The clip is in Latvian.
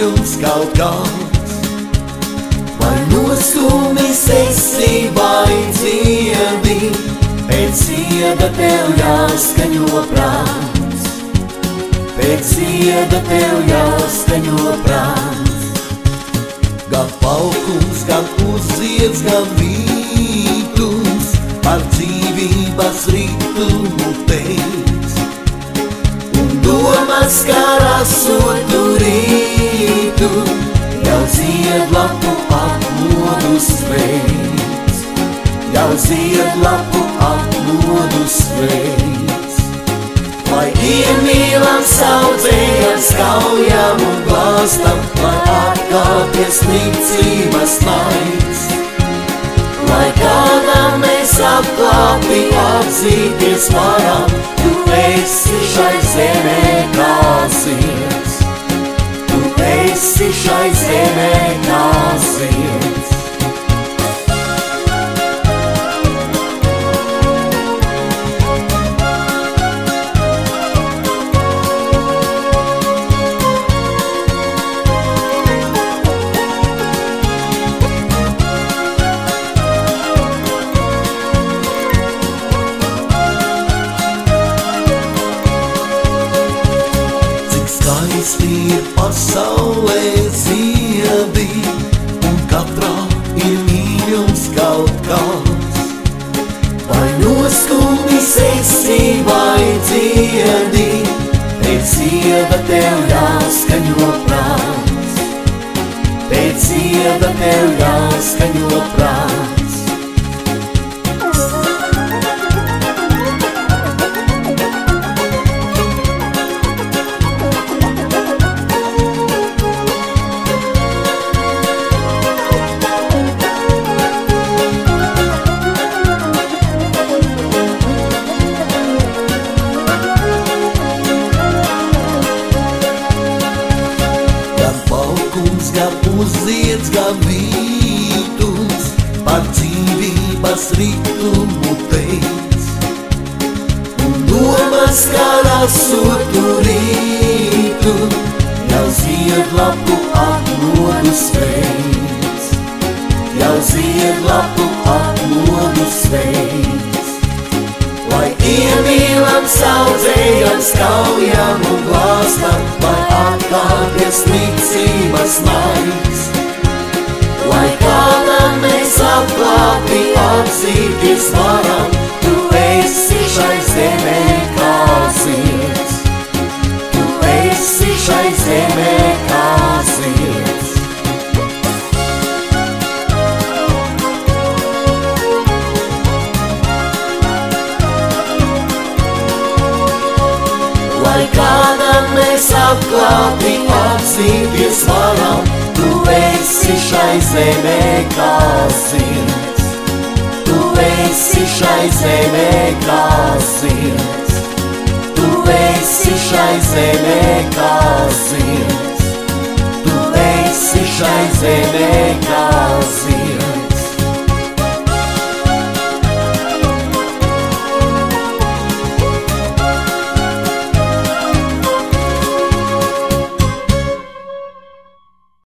mīļums kaut kāds, vai nostūmis esi vai dziedi, pēc zieda tev jāskaņo prāts, pēc zieda tev jāskaņo prāts. Gan paukums, gan uzzieds, gan vītums, par dzīvības ritumu teic, un domas, kā rasotu rītu, jau ziedlapu atmodu sveic, jau ziedlapu atmodu sveic. Lai iemīlam, saudzējam, skaujam un glāstam, lai atkāpjas nicības laiks, lai kādam mēs apklāti atzīties varam, tu esi šai zemē kā zieds, tu esi šai zemē kā zieds. Skaisti ir pasaulē ziedi, un katrā ir mīļums kaut kāds, vai nostūmis esi vai dziedi, pēc zieda tev jāskaņo prāts, pēc zieda tev jāskaņo prāts. Gan uzzieds, gan vītums, par dzīvības ritumu teic, un domas, kā rasotu rītu, jau ziedlapu atmodu sveic, jau ziedlapu atmodu sveic. Lai iemīlam, saudzējam, skaujam un glāstam, lai atkāpjas nicības laiks, lai kādam mēs apklāti atzīties varam, tu esi šai zemē kā zieds, tu esi šai zemē kā zieds. Lai kādam mēs apklāti atzīties varam, tu esi šai zemē kā zieds, tu esi šai zemē kā zieds, tu esi šai zemē kā zieds, tu esi šai zemē kā